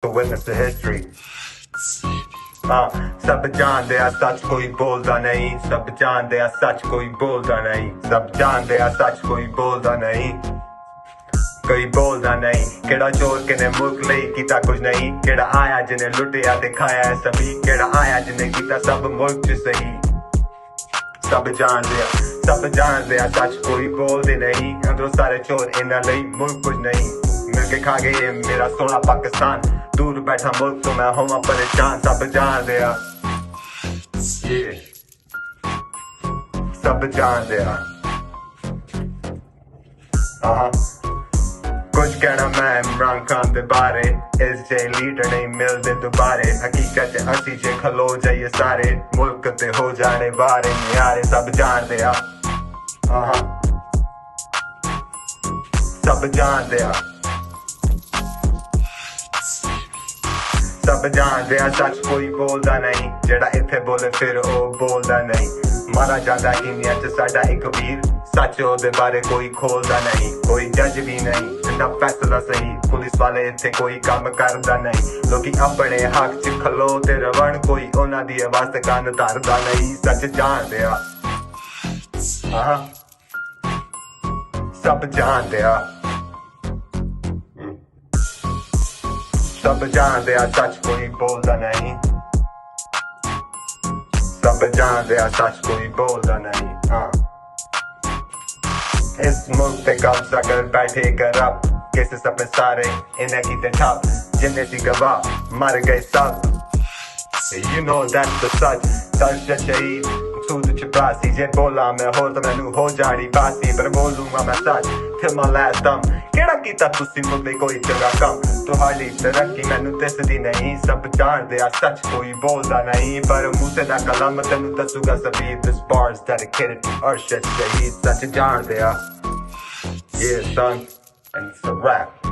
to witness the history. सब जानदे आ सच कोई बोलदा नहीं, सब जानदे आ सच कोई बोलदा नहीं, सब जानदे आ सच कोई बोलदा नहीं, कोई बोलदा नहीं। केड़ा चोर किने मुल्क लई कीता कुछ नहीं, केड़ा आया जिने लुटिया ते खाया है सभी, केड़ा आया जिने कीता सब मुल्क च सही। सब जानदे आ सच कोई बोलदे नहीं, अंदरों सारे चोर इन्हां लई मुल्क कुछ नहीं। मिलके खा गए मेरा सोना पाकिस्तान, दूर बैठा मुल्क तो मैं होवां परेशान। सब जानदे आ, सब जानदे आ। कुछ कहना मैं इमरान खान दे बारे, इस जे लीडर नहीं मिलदे दोबारे। हकीकत असी जे खलो जाइए सारे, मुल्क ते हो जाने बारे न्यारे। सब जानदे आ, सब जानदे आ, सब जानदे आ सच कोई बोलदा नहीं, जेड़ा इत्थे बोले फिर ओ बोलदा नहीं। मारा जांदा इंडिया च साडा इक वीर, सच ओदे बारे कोई खोलदा नहीं। कोई जज भी नहीं ना फैसला सही, पुलिस वाले इत्थे कोई काम करदा नहीं। लोकी अपने हक च खलो ते रवण, कोई उन्हां दी आवाज़ ते कान धरदा नहीं। सच जानदे आ, सब जानदे आ, सब जानदे आ सच कोई बोलदा नहीं, सब जानदे आ सच कोई बोलदा नहीं। इस मुल्क पे कब्जा कर बैठे करप, केसेस अपने सारे इन्हें कीते ठप, जिन्ने सी गवाह मर गए सब। You know that's the सच शहीद सूद चपरासी। जे बोला मैं होर तो मैनू हो जानी बासी, पर बोलूंगा मैं सच till my last dum। केड़ा कीता तुसी मुझे कोई चंगा कम, तुहाडी तरक्की मैनू दिसदी नहीं। सब जानदे आ सच कोई बोलदा नहीं, पर मूसे दा कलम तैनू दसूगा Sabir. This bar is dedicated to Arshad Shaheed। सच जानदे आ, yeah son, and it's a rap।